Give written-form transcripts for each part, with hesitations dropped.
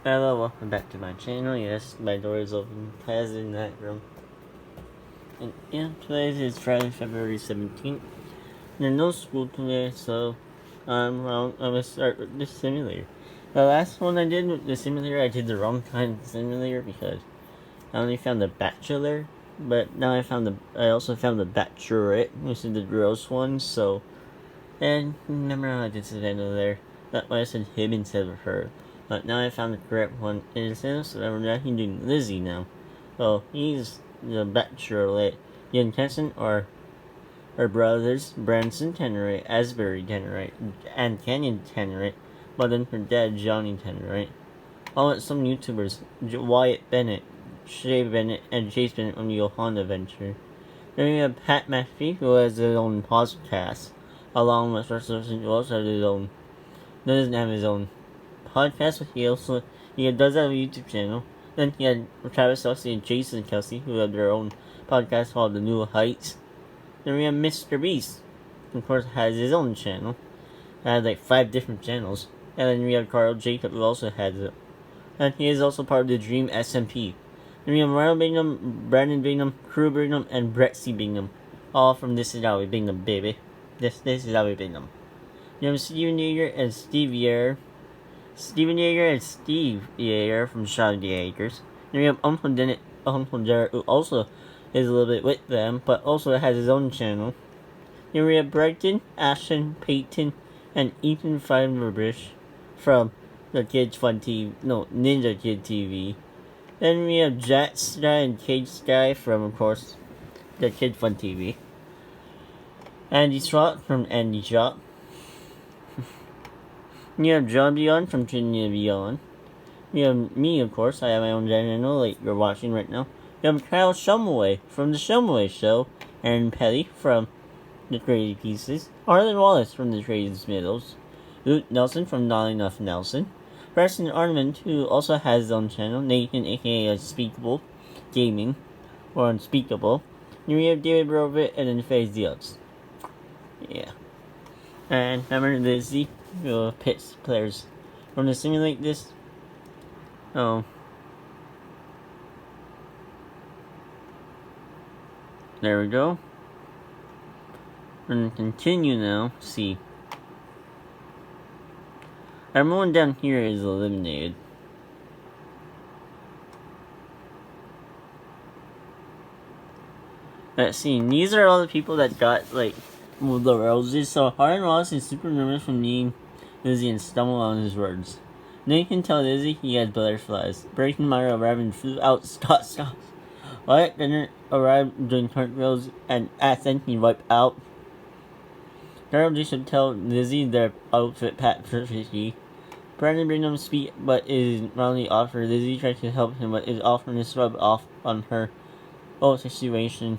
Hello, welcome back to my channel. Yes, my door is open. Kaz in that room. And yeah, today is Friday, February 17th. There's no school today, so I'm gonna start with the simulator. The last one I did with the simulator, I did the wrong kind of simulator because I only found the Bachelor, but now I also found the Bachelorette, which is the gross one, so, and remember how I did the end of there? That's why I said him instead of her. But now I found the correct one. In a sense, we're actually doing Lizzy now. So he's the Bachelorette. The intention are her brothers, Branson Tannerites, Asbury Tannerites, and Canyon Tannerites, but then her dad, Johnny Tannerites. All with some YouTubers, Wyatt Bennett, Shay Bennett, and Chase Bennett on the Johanna venture. Then we have Pat McAfee, who has his own podcast, along with Russell who also has his own, doesn't have his own podcast, but he does have a YouTube channel. Then he had Travis Kelsey and Jason Kelsey, who have their own podcast called The New Heights. Then we have Mr. Beast, who of course has his own channel. Has like 5 different channels. And then we have Carl Jacob, who also has it. And he is also part of the Dream SMP. Then we have Ryan Bingham, Brandon Bingham, Crew Bingham, and Brett C. Bingham. All from This Is How We Bingham, baby. This is How We Bingham. You have Steven Yeager and Steve Yeager. Steven Yeager and Steve Yeager from Shadow the Acres. Then we have Uncle Derek, who also is a little bit with them, but also has his own channel. Then we have Brighton, Ashton, Peyton, and Ethan Fiberbush from the Kids Fun TV, Ninja Kid TV. Then we have Jack Sky and Cage Sky from, of course, the Kid Fun TV. Andy Schott from Andy Schott. You have John Beyond from Trinity Beyond. You have me, of course. I have my own channel, like you're watching right now. You have Kyle Shumway from The Shumway Show. Aaron Petty from The Crazy Pieces. Arlen Wallace from The Crazy Middles. Luke Nelson from Not Enough Nelson. Preston Armand, who also has his own channel. Nathan, aka Unspeakable Gaming. Or Unspeakable. Then we have David Brovit and then FaZe Diaz. Yeah. And remember Lizzy, who pits players. We're gonna simulate this. Oh. There we go. We're gonna continue now. See. Everyone down here is eliminated. Let's see. These are all the people that got, like, the roses. So Harlan Ross is super nervous from meeting Lizzy and stumble on his words. Then you can tell Lizzy he has butterflies. Breaking Myra arrived and flew out. Stop. Wyatt Bennett arrived doing cartwheels and accidentally wiped out. Carol should tell Lizzy their outfit pat perfectly. Brandon Bingham speak but is roundly offered. Lizzy tries to help him but is offering to rub off on her. Situation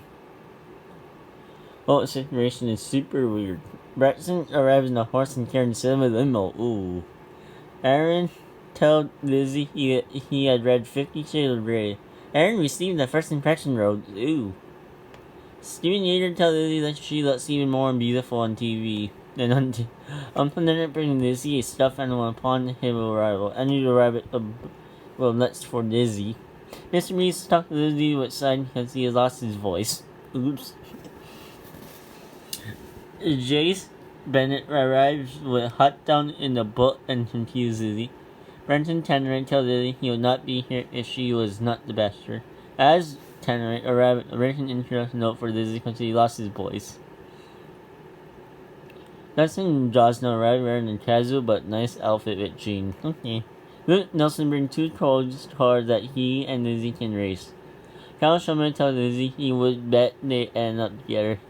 is super weird. Bretson arrives in a horse and carrying cinema limo. Ooh. Aaron told Lizzy he had read 50 Shades of Grey. Aaron received the first impression rose. Ooh. Steven Yeager told Lizzy that she looks even more beautiful on TV than on TV. Uncle Leonard bringing Lizzy a stuffed animal upon his arrival. And he arrived at nuts for Lizzy. Mr. Reese talked to Lizzy outside because he has lost his voice. Oops. Jace Bennett arrives with hot down in the butt and confused Lizzy. Brenton Tannerite tells Lizzy he would not be here if she was not the bachelor. As Tannerite arrived, a written introduction note for Lizzy because he lost his voice. Nelson and Josna arrived wearing a casual but nice outfit with jeans. Okay. Luke Nelson brings 2 cars that he and Lizzy can race. Kyle Shumway tells Lizzy he would bet they end up together.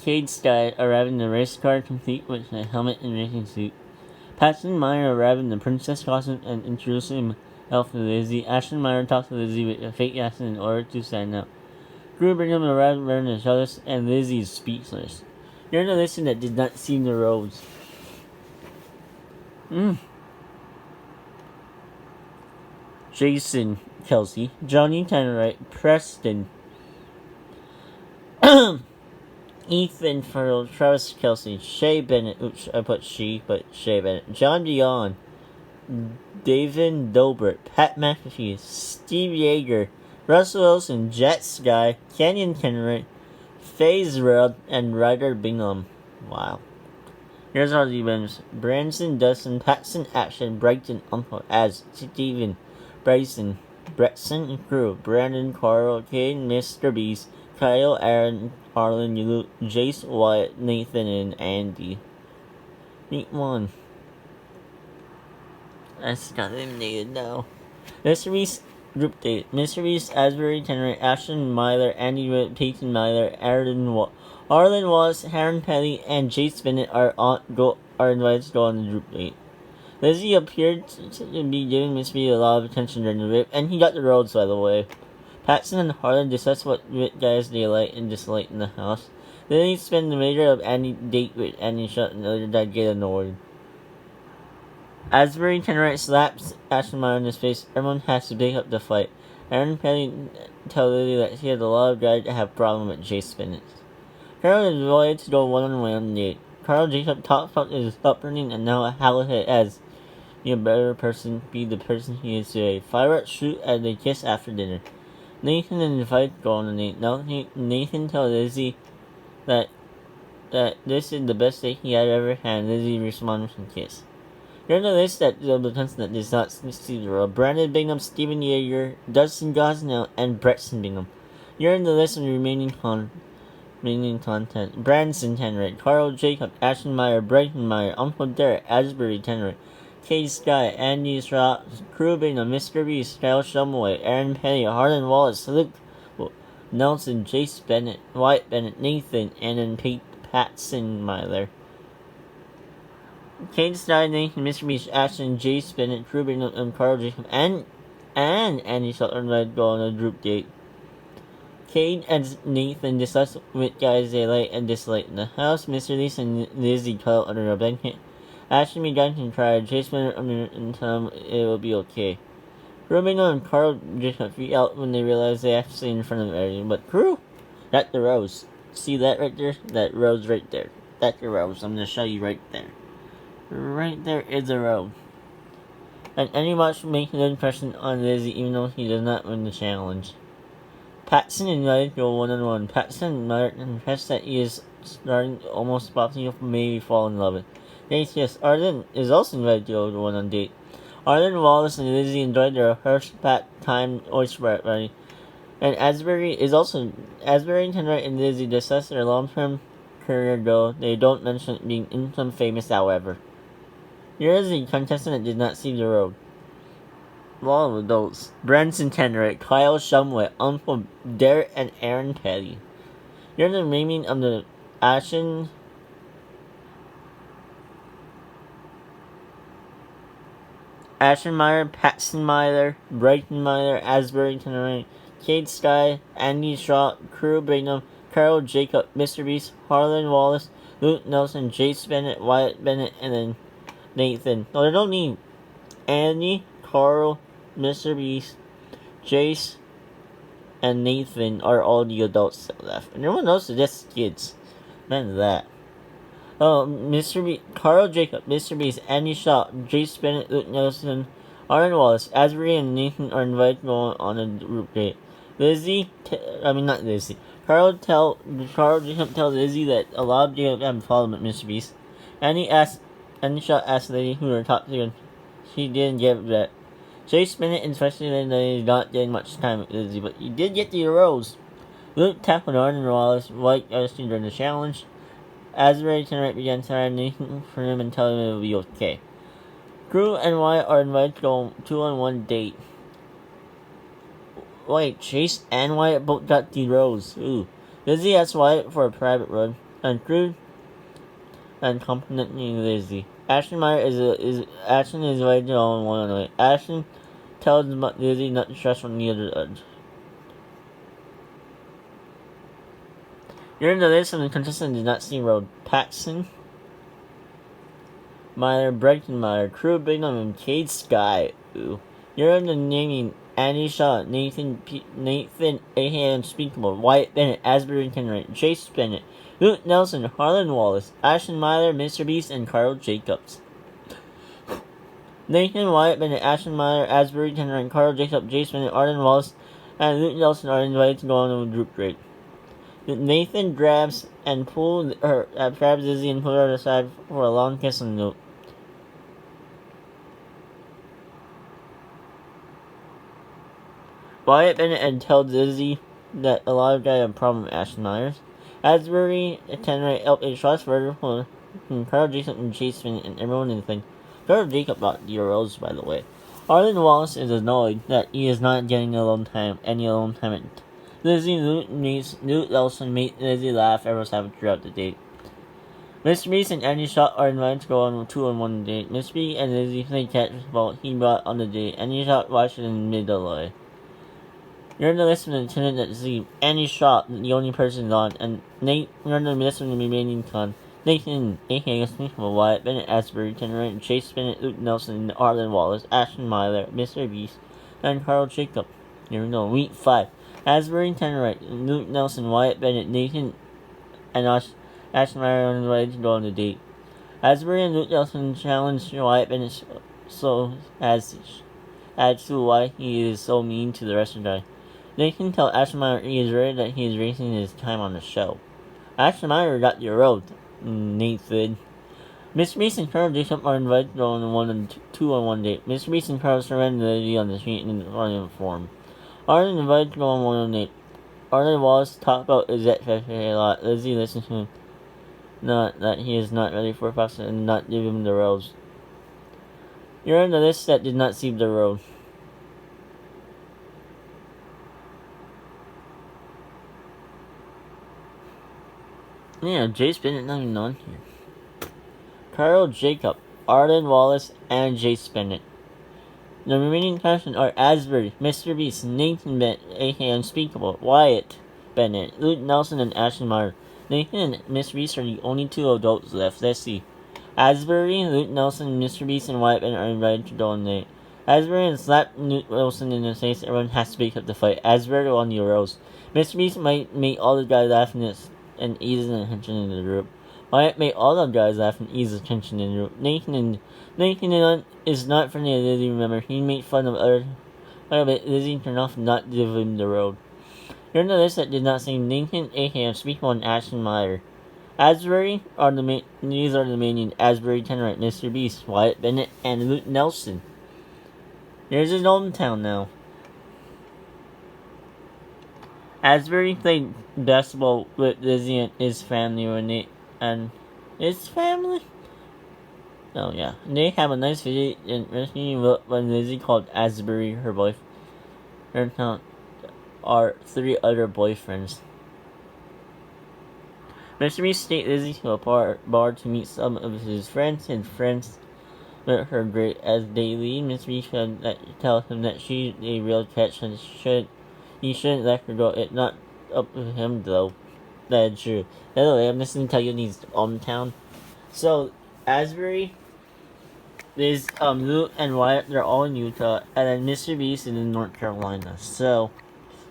Cade Sky arrived in the race car complete with a helmet and racing suit. Paxton Meyer arrived in the princess costume and introduced himself to Lizzy. Ashton Meyer talked to Lizzy with a fake accent in order to stand out. Drew Brigham arrived wearing a shoulders and Lizzy is speechless. You're the listener that did not see the roads. Jason Kelsey, Johnny Tannerite, Preston, Ethan Farrell, Travis Kelsey, Shay Bennett, oops, I put she, but Shay Bennett, John Dion, David Dobrik, Pat McAfee, Steve Yeager, Russell Wilson, Jet Sky, Kenyon Kenrick, FaZe World, and Ryder Bingham. Wow. Here's our events. Branson, Dustin, Patson, Action, Brighton, Uncle, Az, Steven, Bryson, Bretson, Crew, Brandon, Carl, Kane, Mr. Beast, Kyle, Aaron, Harlan, Luke, Jace, Wyatt, Nathan, and Andy. Meet one. That's got eliminated now. Mysteries Group Date. Mysteries, Asbury, Tenor, Ashton Myler, Andy Witt, Peyton Myler, Arlen Wallace, Harren Pelly, and Jace Bennett are invited to go on the group date. Lizzy appeared to be giving Mystery a lot of attention during the rape, and he got the roads, by the way. Patson and Harlan discuss what guys they like and dislike in the house. Then he spent the major of Andy date with Andy Shut and other that get annoyed. Asbury Tannerites slaps Ashton Meyer in his face. Everyone has to pick up the fight. Aaron Pelly tells Lizzy that he has a lot of guys that have problems with Jace Bennett. Carol is invited to go one-on-one on the date. Carl Jacob talks about his upbringing and now how it has be the person he is today. Fireworks shoot as they kiss after dinner. Nathan and invited to go on a date. Now Nathan tells Lizzy that this is the best date he had ever had. Lizzy responds with a kiss. You're on the list that the contestant does not see the road. Brandon Bingham, Stephen Yeager, Dustin Gosnell, and Bretson Bingham. You're on the list of the remaining content. Branson Tannerites, Carl Jacob, Ashton Meyer, Brighton Meyer, Uncle Derek, Asbury Tannerites, Kate Sky, Andy Schrott, Crew Bingham, Mr. Beast, Kyle Shumway, Aaron Penny, Harlan Wallace, Luke Nelson, Jace Bennett, Wyatt Bennett, Nathan, and then Patson Myler. Kate Sky, Nathan, Mr. Beast, Ashton, Jace Bennett, Crew Bingham, and Carl Jacob, and Andy Schrott are invited to go on a group date. Cade and Nathan discuss what guys they like and dislike in the house. Mr. Lisa and Lizzy cuddle under a blanket. Ashton began to cry. Chase Bennett and tell him it will be okay. Rubino and Carl just freak out when they realize they have to stay in front of everything. But Crew, that's the rose. See that right there? That rose right there. That's the rose. I'm gonna show you right there. Right there is a rose. And any watch makes an impression on Lizzy even though he does not win the challenge. Patson and Ryder go one-on-one. Patson and Ryder confess that he is starting almost possibly maybe fall in love with. Yes, Arlen is also invited to go one on date. Arlen Wallace and Lizzy enjoyed their horseback time oyster party. And Asbury Tannerites and Lizzy discuss their long-term career goal. They don't mention being income famous, however. Here is a contestant that did not see the road. All of those. Branson Tannerites, Kyle Shumway, Uncle Derek, and Aaron Pelly. You're the remaining of the Ashton Meyer, Patson Myler, Brighton Myler, Asbury Tannerites, Kate Sky, Andy Schrott, Crew Bingham, Carol Jacob, Mr. Beast, Harlan Wallace, Luke Nelson, Jace Bennett, Wyatt Bennett, and then Nathan. No, they don't need Andy, Carl, Mr. Beast, Jace, and Nathan are all the adults left. And everyone else is just kids. None of that. Mr. Beast, Carl Jacob, Mr. Beast, Andy Shaw, Jace Bennett, Luke Nelson, Aaron Wallace, Asbury, and Nathan are invited to go on a group date. Not Lizzy. Carl Jacob tells Lizzy that a lot of Jacob have followed Mr. Beast. Andy Shaw asked Lizzy who her top two, and she didn't give that. Jace Bennett and especially is not getting much time with Lizzy, but you did get the rose. Luke tackled Arden Wallace, White Austin during the challenge. Asbury Tannerites began tiring Nathan for him and telling him it will be okay. Crew and Wyatt are invited to go 2-on-1 date. Wait, Chase and Wyatt both got the rose. Ooh. Lizzy asks Wyatt for a private run, and Crew and complimenting Lizzy. Ashton Meyer is invited to go on one-on-one. Ashton tells Lizzy not to trust on the other edge. You're in the list of the contestants did not see road. Patson Myler, Brighton Myler, Crew Bingham, and Kate Sky. Ooh. You're in the naming Andy Shaw, Nathan A. Unspeakable, Wyatt Bennett, Asbury Tannerites, Jace Bennett, Luke Nelson, Harlan Wallace, Ashton Myler, Mr. Beast, and Carl Jacobs. Nathan, Wyatt Bennett, Ashton Meyer, Asbury Tannerite, Carl Jacob, Jace Bennett, Arden Wallace, and Luke Nelson are invited to go on a group date. Nathan grabs Lizzy and pulls her aside for a long kiss on the note. Wyatt Bennett tells Lizzy that a lot of guys have a problem with Ashton Myers. Asbury Tannerite helped a shots further from Carl Jacob and Chase Bennett and everyone in the thing. Carl Jacob got the rose, by the way. Arlen Wallace is annoyed that he is not getting any alone time. Lizzy meets Luke Nelson made Lizzy laugh ever having throughout the date. Mr. Beast and Andy Shot are invited to go on a 2-on-1 date. Mr. Beast and Lizzy play catch ball he brought on the date. Andy Shot watched it in mid-July. You're in the list of the lieutenant at sea. Andy Shot, the only person on, and Nate, you're in the list of the remaining con. Nathan, aka Sneakable, Wyatt, Bennett, Asbury, Tannerite, Chase Bennett, Luke Nelson, Arlen Wallace, Ashton Myler, Mr. Beast, and Carl Jacob. Here we go. Week 5. Asbury, Tannerite, Luke Nelson, Wyatt Bennett, Nathan, and Ashton Myler are invited to go on the date. Asbury and Luke Nelson challenge Wyatt Bennett as to why he is so mean to the rest of the guy. They can tell Ashton Meyer he is worried that he is wasting his time on the show. Ashton Meyer got the road, Nathan. Mr. Beast and Carl Jacob are invited to go on a 2-on-1 date. Mr. Beast and Carl surrender the lady on the street in the form. Arlen invited to go on one date. Arlen Wallace talked about his ex-wife a lot. Lizzy listens to him. Not that he is not ready for a process and not give him the rose. You're on the list that did not see the road. Yeah, Jace Bennett not even on here. Carl Jacob, Arlen Wallace, and Jace Bennett. The remaining cast are Asbury, Mr. Beast, Nathan Bennett, aka Unspeakable, Wyatt Bennett, Luke Nelson, and Ashton Meyer. Nathan and Mr. Beast are the only 2 adults left. Let's see. Asbury, Luke Nelson, Mr. Beast, and Wyatt Bennett are invited to donate. Asbury and slapped Luke Wilson in the face. Everyone has to break up the fight. Asbury won the rose. Mr. Beast might make all the guys laugh and ease the tension in the group. Wyatt made all the guys laugh and ease the tension in the group. Nathan is not friendly to Lizzy, remember. He made fun of other bit. Lizzy turned off and not give him the road. You're on the list that did not say Nathan, aka Speakable, and Ashton Meyer. Asbury these are the main Asbury Tannerite, Mr. Beast, Wyatt Bennett, and Luke Nelson. There's his hometown now. Asbury played basketball with Lizzy and his family and his family? Oh yeah. They have a nice video when Lizzy called Asbury her boyfriend. Her account are 3 other boyfriends. Mr. Beast takes Lizzy to a bar to meet some of his friends, and friends with her great as they leave. Mr. Beast tells him that she's a real catch and he shouldn't let her go. It's not up to him though. That is true. Anyway, I'm just gonna tell you his hometown. So Asbury is Luke and Wyatt, they're all in Utah, and then Mr. Beast is in North Carolina. So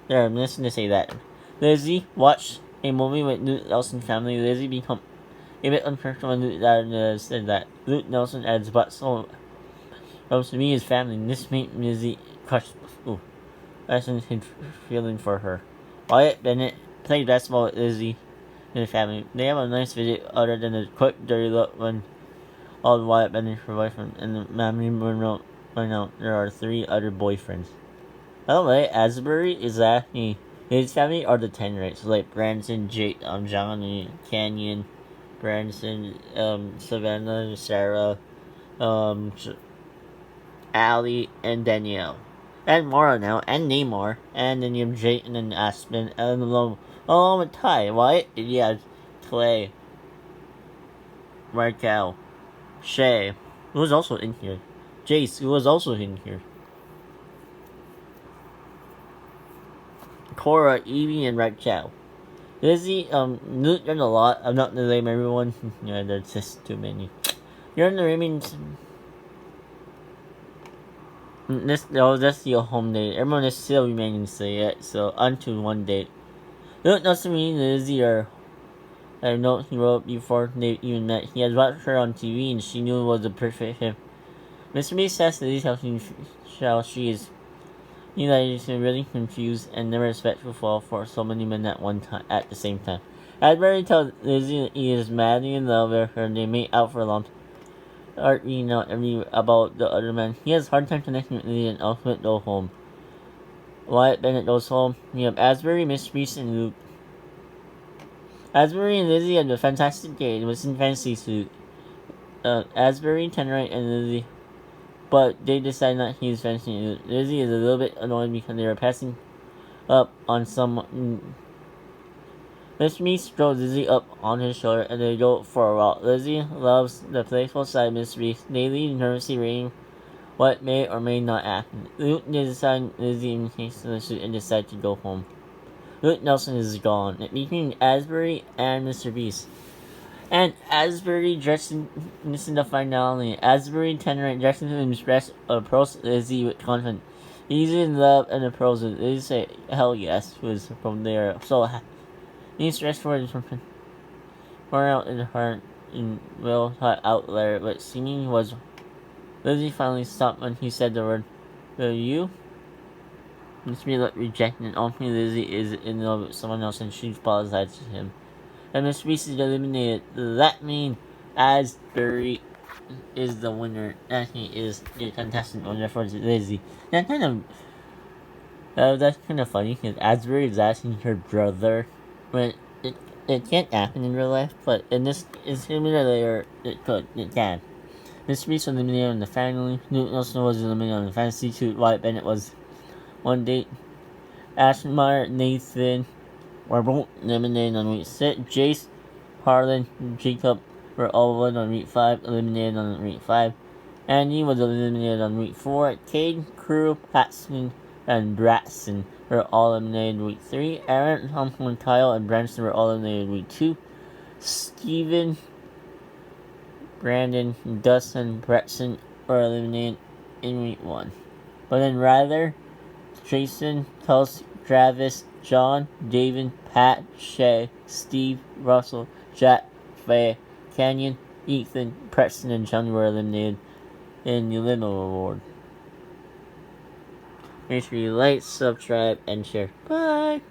there, I'm just gonna say that. Lizzy watched a movie with Luke Nelson family. Lizzy become a bit uncomfortable when Luke said that. Luke Nelson adds, but so to me his family. This made Lizzy crush. Ooh, that's his feeling for her. Wyatt Bennett played basketball with Lizzy and his family. They have a nice video other than a quick dirty look when all the Wyatt Bennett for boyfriend and the memory went out. There are 3 other boyfriends. By the way, Asbury is actually his family are the Tannerites, like Branson, Jake, Johnny, Canyon, Branson, Savannah, Sarah, Allie, and Danielle. And Mara now, and Neymar, and then you have Jake, and then Aspen, and along with Ty, Wyatt, yeah, Clay, Markel, Shay, who was also in here, Jace, who was also in here, Cora, Evie, and Raquel. Lizzy, there's a lot. I'm not gonna name everyone. Yeah, there's just too many. You're in the remaining. That's your home date. Everyone is still remaining to say it. So onto one date. Luke doesn't mean Lizzy or I know he wrote before they even met. He had watched her on TV and she knew it was a perfect fit. Mr. Beast asks Lizzy how she is. Eli is really confused and never respectful for so many men at the same time. Asbury tells Lizzy that he is madly in love with her and they made out for a long time. Arguing out about the other man. He has a hard time connecting with Lizzy and ultimately go home. Wyatt Bennett goes home. We have Asbury, Mr. Beast, and Luke. Asbury and Lizzy had a fantastic day. It was in fancy suit. Asbury, Tannerites, and Lizzy. But they decide not to use fancy. Lizzy is a little bit annoyed because they are passing up on some. Mr. Beast throws Lizzy up on his shoulder and they go for a walk. Lizzy loves the playful side of Mr. Beast. They leave nervously reading what may or may not happen. Luke decides Lizzy imitates the suit and decide to go home. Luke Nelson is gone, between Asbury and Mr. Beast. And Asbury dressed in this in the finale. Asbury Tannerites dressed in his dress approached Lizzy with confidence. He's in love and approaches. Lizzy say hell yes was from there. So he's dressed for his far out in her in well thought out there, but singing was Lizzy finally stopped when he said the word will you? Mr. Beast looked rejected and ultimately Lizzy is in love with someone else and she apologized to him. And Mr. Beast is eliminated. That means Asbury is the winner. And he is the contestant winner for Lizzy. That's kind of funny because Asbury is asking her brother, but it can't happen in real life. But in this simulator, it can. Mr. Beast was eliminated in the family. Newton Nelson was eliminated on the fantasy suit. Wyatt Bennett was one date. Ashmeyer, Nathan were both eliminated on week 6. Jace, Harlan, and Jacob were all on week 5, eliminated on week 5. Andy was eliminated on week 4. Cade, Crew, Paxton, and Bratson were all eliminated week 3. Aaron, Thompson, Kyle, and Branson were all eliminated week 2. Steven, Brandon, Dustin, Bretson were eliminated in week 1. But then Ryder, Jason, Kelsey, Travis, John, David, Pat, Shay, Steve, Russell, Jack, Faye, Canyon, Ethan, Preston, and John were eliminated in the limo award. Make sure you like, subscribe, and share. Bye!